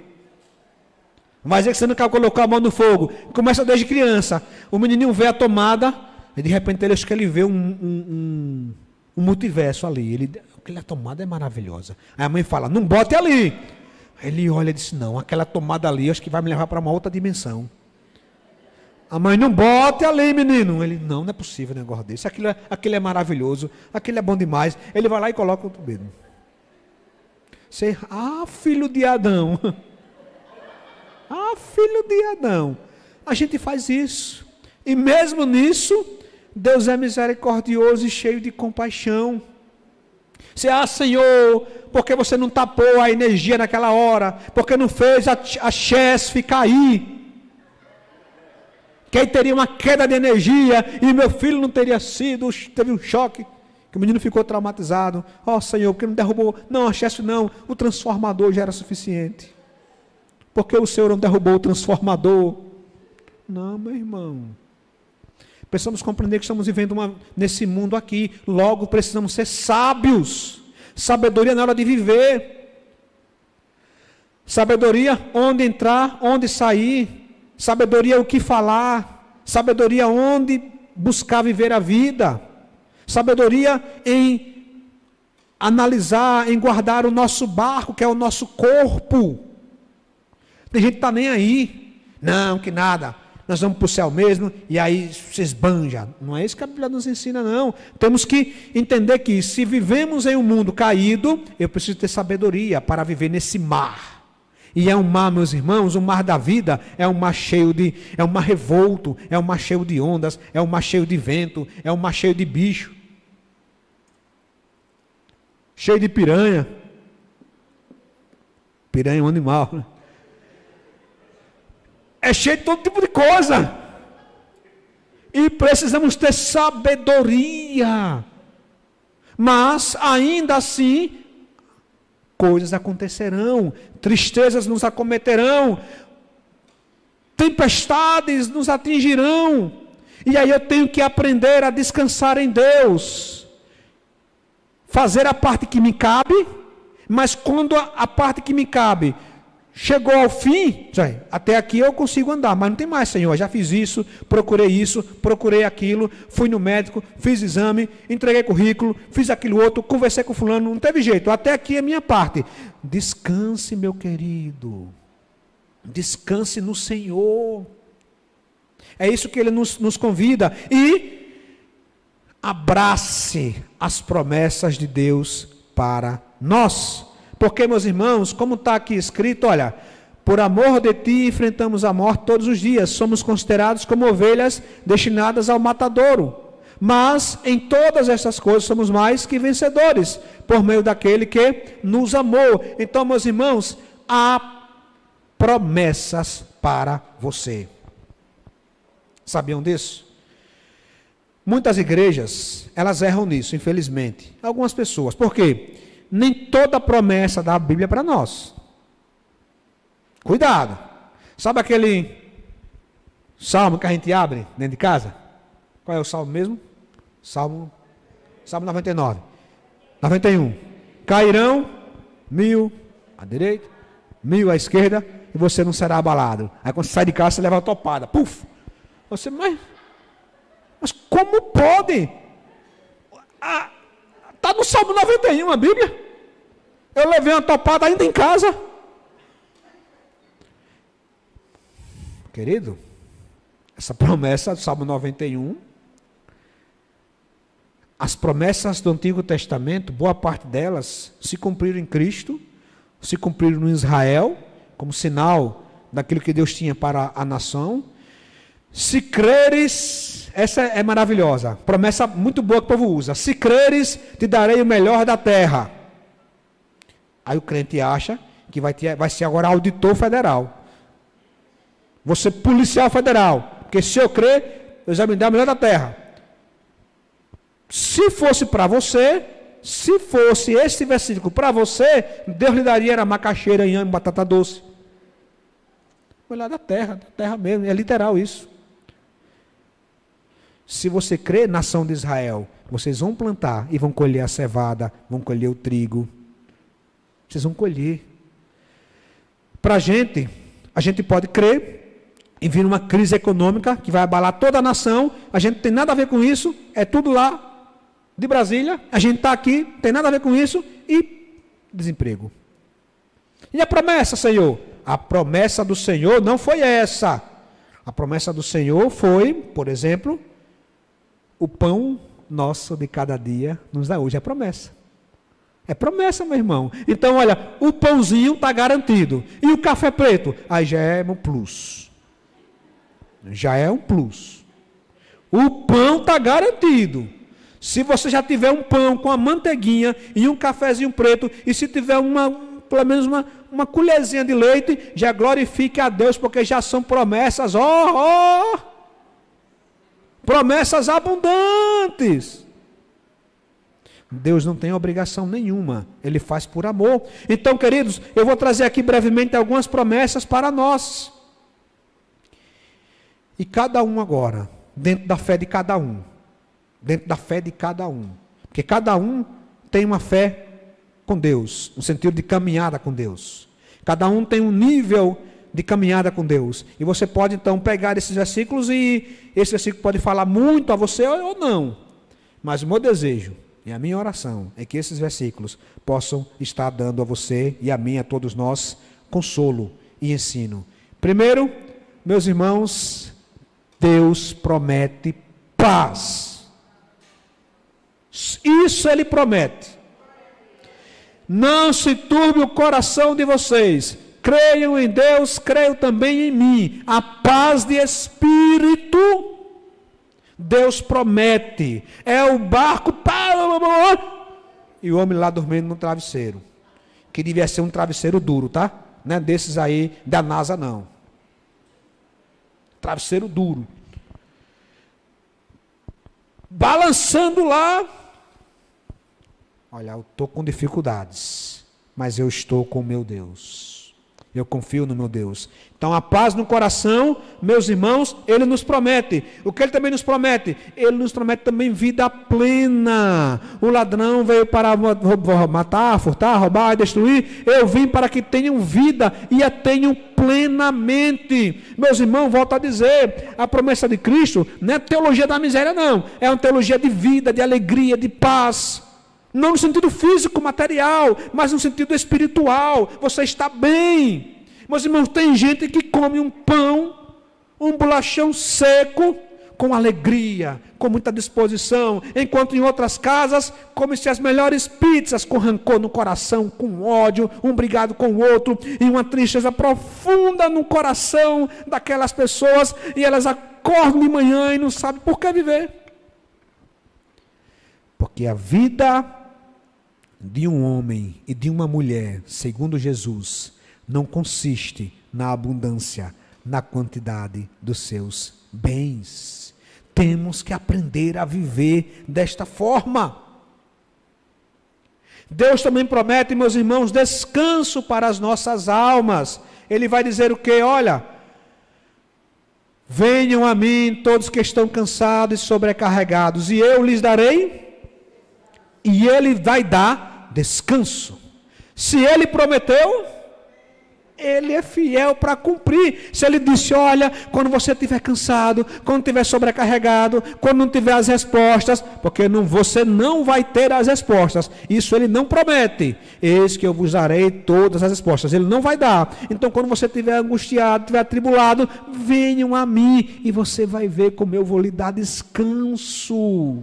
Vai dizer que você nunca colocou a mão no fogo. Começa desde criança. O menininho vê a tomada, e de repente ele acha que ele vê um multiverso ali. Aquela tomada é maravilhosa. Aí a mãe fala: não bote ali. Aí ele olha e diz: não, aquela tomada ali acho que vai me levar para uma outra dimensão. A mãe: não bote ali, menino. Ele: não é possível um negócio desse. Aquilo é maravilhoso, aquilo é bom demais. Ele vai lá e coloca outro dedo. Você: filho de Adão. Filho de Adão. A gente faz isso. E mesmo nisso, Deus é misericordioso e cheio de compaixão. Você: Senhor, porque você não tapou a energia naquela hora? Porque não fez a Chesf cair? Que aí teria uma queda de energia e meu filho não teria teve um choque, que o menino ficou traumatizado. Senhor, porque não derrubou? Não, a Chesf não, o transformador já era suficiente. Porque o Senhor não derrubou o transformador? Não, meu irmão. Precisamos compreender que estamos vivendo nesse mundo aqui. Logo precisamos ser sábios. Sabedoria na hora de viver. Sabedoria onde entrar, onde sair. sabedoria o que falar, sabedoria onde buscar viver a vida, sabedoria em analisar, em guardar o nosso barco, que é o nosso corpo. Tem gente que está nem aí, não, que nada, nós vamos para o céu mesmo, e aí se esbanja. Não é isso que a Bíblia nos ensina, não. Temos que entender que se vivemos em um mundo caído, eu preciso ter sabedoria para viver nesse mar. E é um mar, meus irmãos, o mar da vida é um mar é um mar revolto, é um mar cheio de ondas, é um mar cheio de vento, é um mar cheio de bicho, cheio de piranha. Piranha é um animal, né? É cheio de todo tipo de coisa. E precisamos ter sabedoria. Mas, ainda assim, coisas acontecerão, tristezas nos acometerão, tempestades nos atingirão. E aí eu tenho que aprender a descansar em Deus. Fazer a parte que me cabe, mas quando a parte que me cabe chegou ao fim, até aqui eu consigo andar, mas não tem mais, Senhor, já fiz isso, procurei aquilo, fui no médico, fiz exame, entreguei currículo, fiz aquilo outro, conversei com fulano, não teve jeito, até aqui é a minha parte. Descanse, meu querido, descanse no Senhor. É isso que Ele nos convida, e abrace as promessas de Deus para nós. Porque, meus irmãos, como está aqui escrito, olha, por amor de ti enfrentamos a morte todos os dias, somos considerados como ovelhas destinadas ao matadouro, mas em todas essas coisas somos mais que vencedores, por meio daquele que nos amou. Então, meus irmãos, há promessas para você. Sabiam disso? Muitas igrejas, elas erram nisso, infelizmente. Algumas pessoas. Por quê? Nem toda promessa da Bíblia é para nós. Cuidado. Sabe aquele salmo que a gente abre dentro de casa? Qual é o salmo mesmo? Salmo 99. 91. Cairão 1000 à direita, 1000 à esquerda, e você não será abalado. Aí quando você sai de casa, você leva a topada. Puf! Você, mas como pode? Está no Salmo 91 a Bíblia. Eu levei uma topada ainda em casa. Querido, essa promessa do Salmo 91, as promessas do Antigo Testamento, boa parte delas se cumpriram em Cristo, se cumpriram no Israel, como sinal daquilo que Deus tinha para a nação. Se creres, essa é maravilhosa, promessa muito boa que o povo usa. Se creres, te darei o melhor da terra. Aí o crente acha que vai ser agora auditor federal. Você policial federal. Porque se eu crer, Deus vai me dar o melhor da terra. Se fosse para você, se fosse esse versículo para você, Deus lhe daria era macaxeira, inhame, batata doce. O melhor da terra mesmo, é literal isso. Se você crê, nação de Israel, vocês vão plantar e vão colher a cevada, vão colher o trigo. Vocês vão colher. Para a gente pode crer e vir uma crise econômica que vai abalar toda a nação. A gente não tem nada a ver com isso, é tudo lá de Brasília. A gente está aqui, não tem nada a ver com isso, e desemprego. E a promessa, Senhor? A promessa do Senhor não foi essa. A promessa do Senhor foi, por exemplo, o pão nosso de cada dia nos dá hoje. É promessa. É promessa, meu irmão. Então, olha, o pãozinho está garantido. E o café preto? Aí já é um plus. Já é um plus. O pão está garantido. Se você já tiver um pão com a manteiguinha e um cafezinho preto, e se tiver pelo menos uma colherzinha de leite, já glorifique a Deus, porque já são promessas, promessas abundantes. Deus não tem obrigação nenhuma, Ele faz por amor. Então, queridos, eu vou trazer aqui brevemente algumas promessas para nós. E cada um agora, dentro da fé de cada um. Dentro da fé de cada um. Porque cada um tem uma fé com Deus, no sentido de caminhada com Deus. Cada um tem um nível de caminhada com Deus. E você pode então pegar esses versículos e esse versículo pode falar muito a você ou não. Mas o meu desejo e a minha oração é que esses versículos possam estar dando a você e a mim, a todos nós, consolo e ensino. Primeiro, meus irmãos, Deus promete paz. Isso Ele promete. Não se turbe o coração de vocês. Creiam em Deus, creiam também em mim. A paz de espírito, Deus promete. É o barco, e o homem lá dormindo no travesseiro. Que devia ser um travesseiro duro, tá? Não é desses aí da NASA, não. Travesseiro duro. Balançando lá. Olha, eu estou com dificuldades, mas eu estou com o meu Deus. Eu confio no meu Deus. Então a paz no coração, meus irmãos, Ele nos promete. O que Ele também nos promete? Ele nos promete também vida plena. O ladrão veio para matar, furtar, roubar e destruir. Eu vim para que tenham vida e a tenham plenamente. Meus irmãos, volto a dizer, a promessa de Cristo não é teologia da miséria, não. É uma teologia de vida, de alegria, de paz. Não no sentido físico, material, mas no sentido espiritual. Você está bem. Meus irmãos, tem gente que come um pão, um bolachão seco, com alegria, com muita disposição, enquanto em outras casas come-se as melhores pizzas, com rancor no coração, com ódio, um brigado com o outro, e uma tristeza profunda no coração daquelas pessoas, e elas acordam de manhã e não sabem por que viver. Porque a vida de um homem e de uma mulher, segundo Jesus, não consiste na abundância, na quantidade dos seus bens. Temos que aprender a viver desta forma. Deus também promete, meus irmãos, descanso para as nossas almas. Ele vai dizer o quê? Olha, venham a mim todos que estão cansados e sobrecarregados, e eu lhes darei, e Ele vai dar descanso. Se Ele prometeu, Ele é fiel para cumprir. Se Ele disse, olha, quando você estiver cansado, quando estiver sobrecarregado, quando não tiver as respostas, porque você não vai ter as respostas, isso Ele não promete. Eis que eu vos darei todas as respostas. Ele não vai dar. Então quando você estiver angustiado, estiver atribulado, venham a mim, e você vai ver como eu vou lhe dar descanso.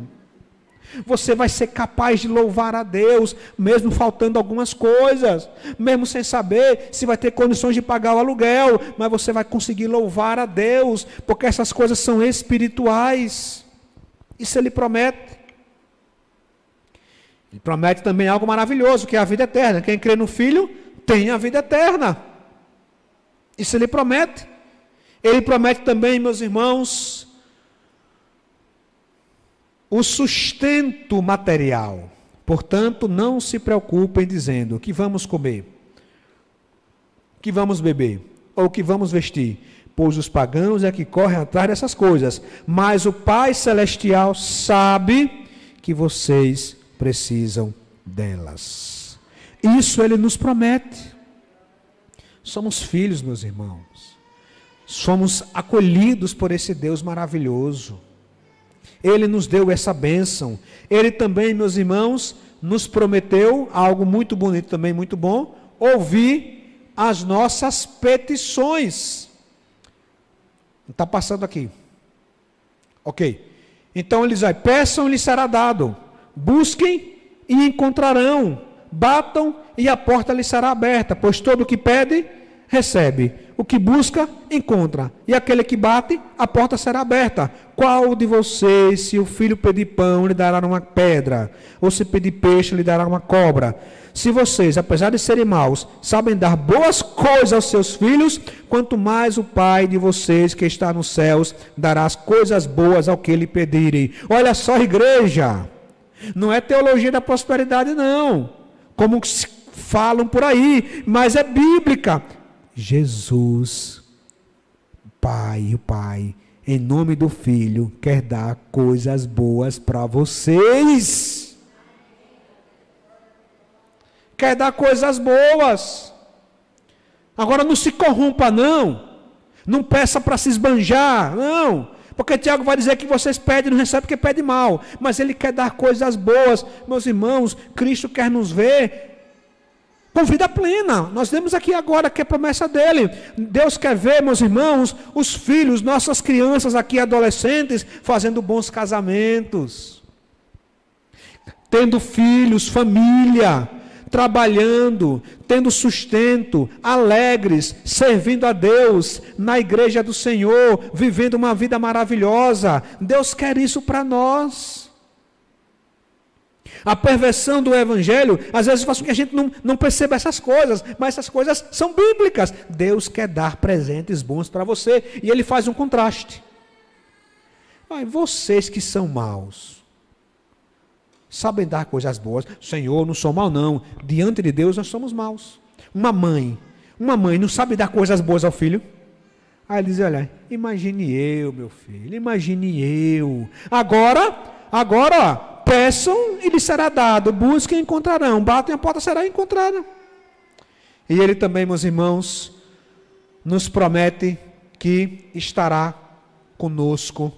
Você vai ser capaz de louvar a Deus, mesmo faltando algumas coisas, mesmo sem saber se vai ter condições de pagar o aluguel, mas você vai conseguir louvar a Deus, porque essas coisas são espirituais. Isso Ele promete. Ele promete também algo maravilhoso, que é a vida eterna. Quem crê no Filho tem a vida eterna. Isso Ele promete. Ele promete também, meus irmãos, o sustento material. Portanto, não se preocupem dizendo o que vamos comer, o que vamos beber, ou o que vamos vestir, pois os pagãos é que correm atrás dessas coisas, mas o Pai Celestial sabe que vocês precisam delas. Isso Ele nos promete. Somos filhos, meus irmãos. Somos acolhidos por esse Deus maravilhoso. Ele nos deu essa bênção. Ele também, meus irmãos, nos prometeu algo muito bonito, também muito bom, ouvir as nossas petições. Está passando aqui. Ok. Então ele diz, peçam e lhes será dado. Busquem e encontrarão. Batam e a porta lhes será aberta. Pois todo o que pede, recebe. O que busca, encontra. E aquele que bate, a porta será aberta. Qual de vocês, se o filho pedir pão, lhe dará uma pedra? Ou se pedir peixe, lhe dará uma cobra? Se vocês, apesar de serem maus, sabem dar boas coisas aos seus filhos, quanto mais o Pai de vocês que está nos céus dará as coisas boas ao que lhe pedirem. Olha só, igreja, não é teologia da prosperidade, não, como falam por aí, mas é bíblica. Jesus, o Pai, em nome do Filho, quer dar coisas boas para vocês. Quer dar coisas boas. Agora não se corrompa, não. Não peça para se esbanjar, não. Porque Tiago vai dizer que vocês pedem e não recebem porque pedem mal. Mas ele quer dar coisas boas. Meus irmãos, Cristo quer nos ver com vida plena. Nós vemos aqui agora que é promessa dele. Deus quer ver, meus irmãos, os filhos, nossas crianças aqui, adolescentes, fazendo bons casamentos. Tendo filhos, família, trabalhando, tendo sustento, alegres, servindo a Deus, na igreja do Senhor, vivendo uma vida maravilhosa. Deus quer isso para nós. A perversão do Evangelho, às vezes faz com que a gente não perceba essas coisas, mas essas coisas são bíblicas. Deus quer dar presentes bons para você, e Ele faz um contraste. Mas vocês que são maus, sabem dar coisas boas. Senhor, não sou mau não. Diante de Deus nós somos maus. Uma mãe não sabe dar coisas boas ao filho. Aí ele diz, olha, imagine eu, meu filho, imagine eu. Agora, ó, peçam e lhes será dado, busquem e encontrarão, batem a porta será encontrada. E ele também, meus irmãos, nos promete que estará conosco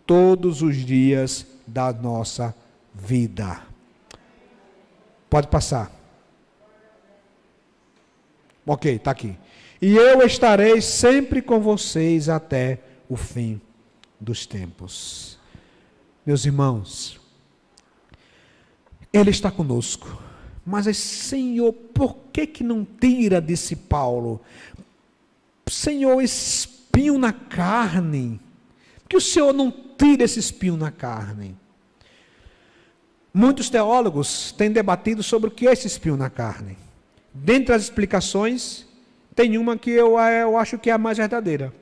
todos os dias da nossa vida. Pode passar. Ok, está aqui. E eu estarei sempre com vocês até o fim dos tempos. Meus irmãos, Ele está conosco. Mas, Senhor, por que não tira, disse Paulo? Senhor, espinho na carne. Por que o Senhor não tira esse espinho na carne? Muitos teólogos têm debatido sobre o que é esse espinho na carne. Dentre as explicações, tem uma que eu acho que é a mais verdadeira.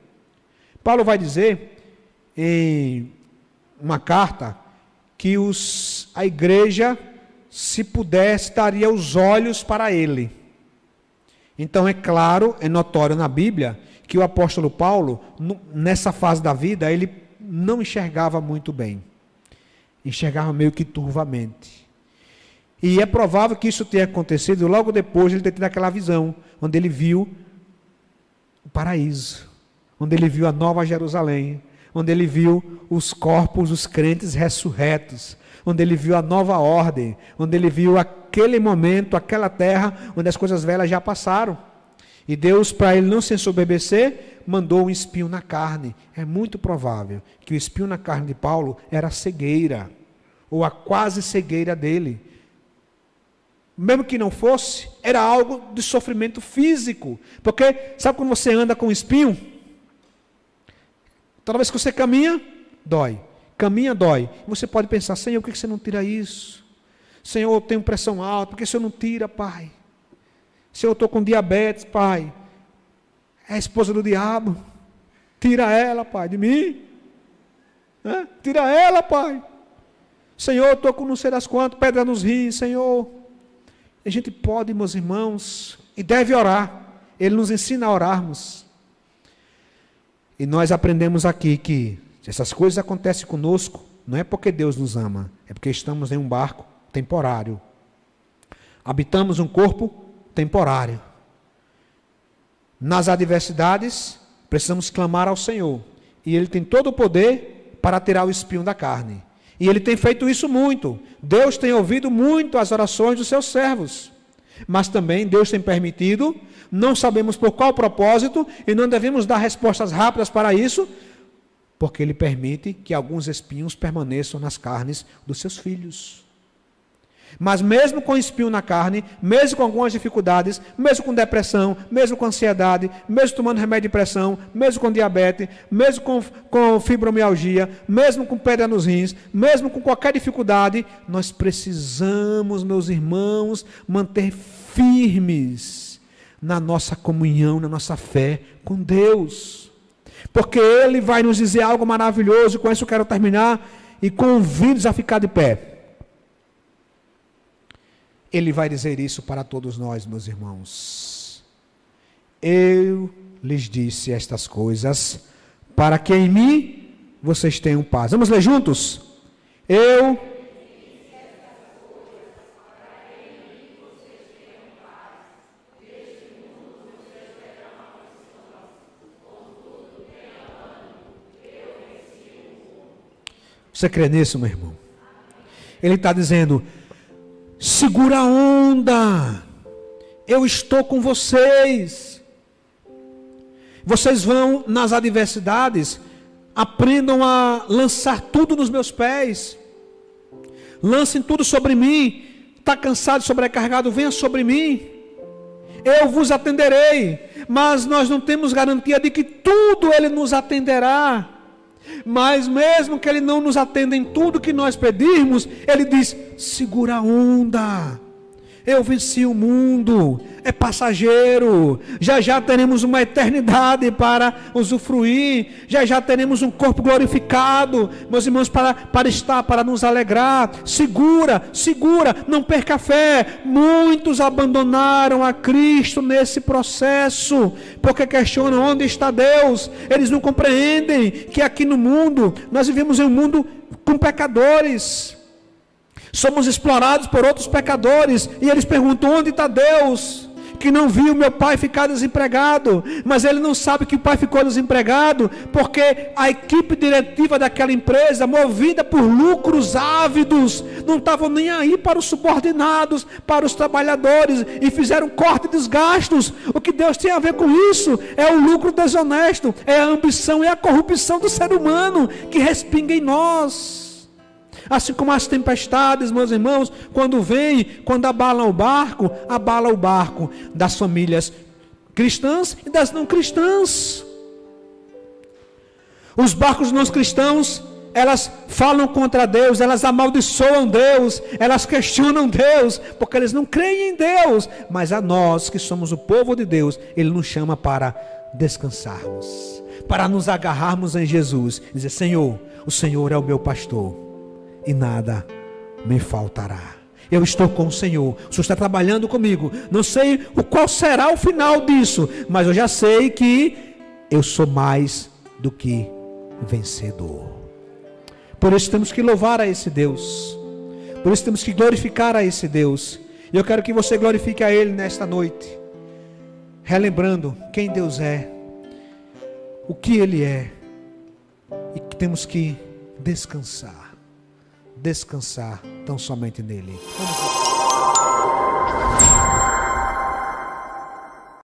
Paulo vai dizer, em uma carta, que a igreja, se pudesse, daria os olhos para ele. Então é claro, é notório na Bíblia, que o apóstolo Paulo, nessa fase da vida, ele não enxergava muito bem. Enxergava meio que turvamente. E é provável que isso tenha acontecido logo depois de ele ter tido aquela visão, onde ele viu o paraíso, onde ele viu a nova Jerusalém, onde ele viu os corpos dos crentes ressurretos, onde ele viu a nova ordem, onde ele viu aquele momento, aquela terra, onde as coisas velhas já passaram. E Deus, para ele não se ensoberbecer, mandou um espinho na carne. É muito provável que o espinho na carne de Paulo era a cegueira, ou a quase cegueira dele. Mesmo que não fosse, era algo de sofrimento físico. Porque, sabe quando você anda com um espinho? Toda vez que você caminha, dói. Caminha, dói. Você pode pensar, Senhor, por que você não tira isso? Senhor, eu tenho pressão alta, por que você não tira, Pai? Senhor, eu estou com diabetes, Pai. É a esposa do diabo. Tira ela, Pai, de mim. Tira ela, Pai. Senhor, eu estou com não sei das quantas, pedra nos rins, Senhor. A gente pode, meus irmãos, e deve orar. Ele nos ensina a orarmos. E nós aprendemos aqui que se essas coisas acontecem conosco, não é porque Deus nos ama, é porque estamos em um barco temporário. Habitamos um corpo temporário. Nas adversidades, precisamos clamar ao Senhor. E Ele tem todo o poder para tirar o espinho da carne. E Ele tem feito isso muito. Deus tem ouvido muito as orações dos seus servos. Mas também Deus tem permitido, não sabemos por qual propósito, e não devemos dar respostas rápidas para isso, porque Ele permite que alguns espinhos permaneçam nas carnes dos seus filhos. Mas mesmo com espinho na carne, mesmo com algumas dificuldades, mesmo com depressão, mesmo com ansiedade, mesmo tomando remédio de pressão, mesmo com diabetes, mesmo com fibromialgia, mesmo com pedra nos rins, mesmo com qualquer dificuldade, nós precisamos, meus irmãos, manter firmes na nossa comunhão, na nossa fé com Deus. Porque Ele vai nos dizer algo maravilhoso, com isso eu quero terminar, e convido-os a ficar de pé. Ele vai dizer isso para todos nós, meus irmãos. Eu lhes disse estas coisas, para que em mim vocês tenham paz. Vamos ler juntos? Eu Você crê nisso, meu irmão? Ele está dizendo: segura a onda, eu estou com vocês. Vocês vão nas adversidades, aprendam a lançar tudo nos meus pés. Lancem tudo sobre mim. Está cansado, sobrecarregado, venha sobre mim. Eu vos atenderei. Mas nós não temos garantia de que tudo Ele nos atenderá. Mas mesmo que Ele não nos atenda em tudo que nós pedirmos, Ele diz: segura a onda. Eu venci o mundo, é passageiro, já teremos uma eternidade para usufruir, já teremos um corpo glorificado, meus irmãos, para estar, para nos alegrar. Segura, não perca a fé. Muitos abandonaram a Cristo nesse processo, porque questionam onde está Deus. Eles não compreendem que aqui no mundo, nós vivemos em um mundo com pecadores. Somos explorados por outros pecadores. E eles perguntam: onde está Deus? Que não viu meu pai ficar desempregado. Mas ele não sabe que o pai ficou desempregado porque a equipe diretiva daquela empresa, movida por lucros ávidos, não estavam nem aí para os subordinados, para os trabalhadores, e fizeram corte dos gastos. O que Deus tem a ver com isso? É o lucro desonesto, é a ambição, é a corrupção do ser humano que respinga em nós. Assim como as tempestades, meus irmãos, quando abalam o barco das famílias cristãs e das não cristãs. Os barcos não cristãos, elas falam contra Deus, elas amaldiçoam Deus, elas questionam Deus, porque eles não creem em Deus. Mas a nós, que somos o povo de Deus, Ele nos chama para descansarmos, para nos agarrarmos em Jesus, dizer: Senhor, o Senhor é o meu pastor e nada me faltará. Eu estou com o Senhor, o Senhor está trabalhando comigo. Não sei qual será o final disso, mas eu já sei que eu sou mais do que vencedor. Por isso temos que louvar a esse Deus, por isso temos que glorificar a esse Deus. E eu quero que você glorifique a Ele nesta noite, relembrando quem Deus é, o que Ele é, e que temos que descansar tão somente nele. Vamos lá.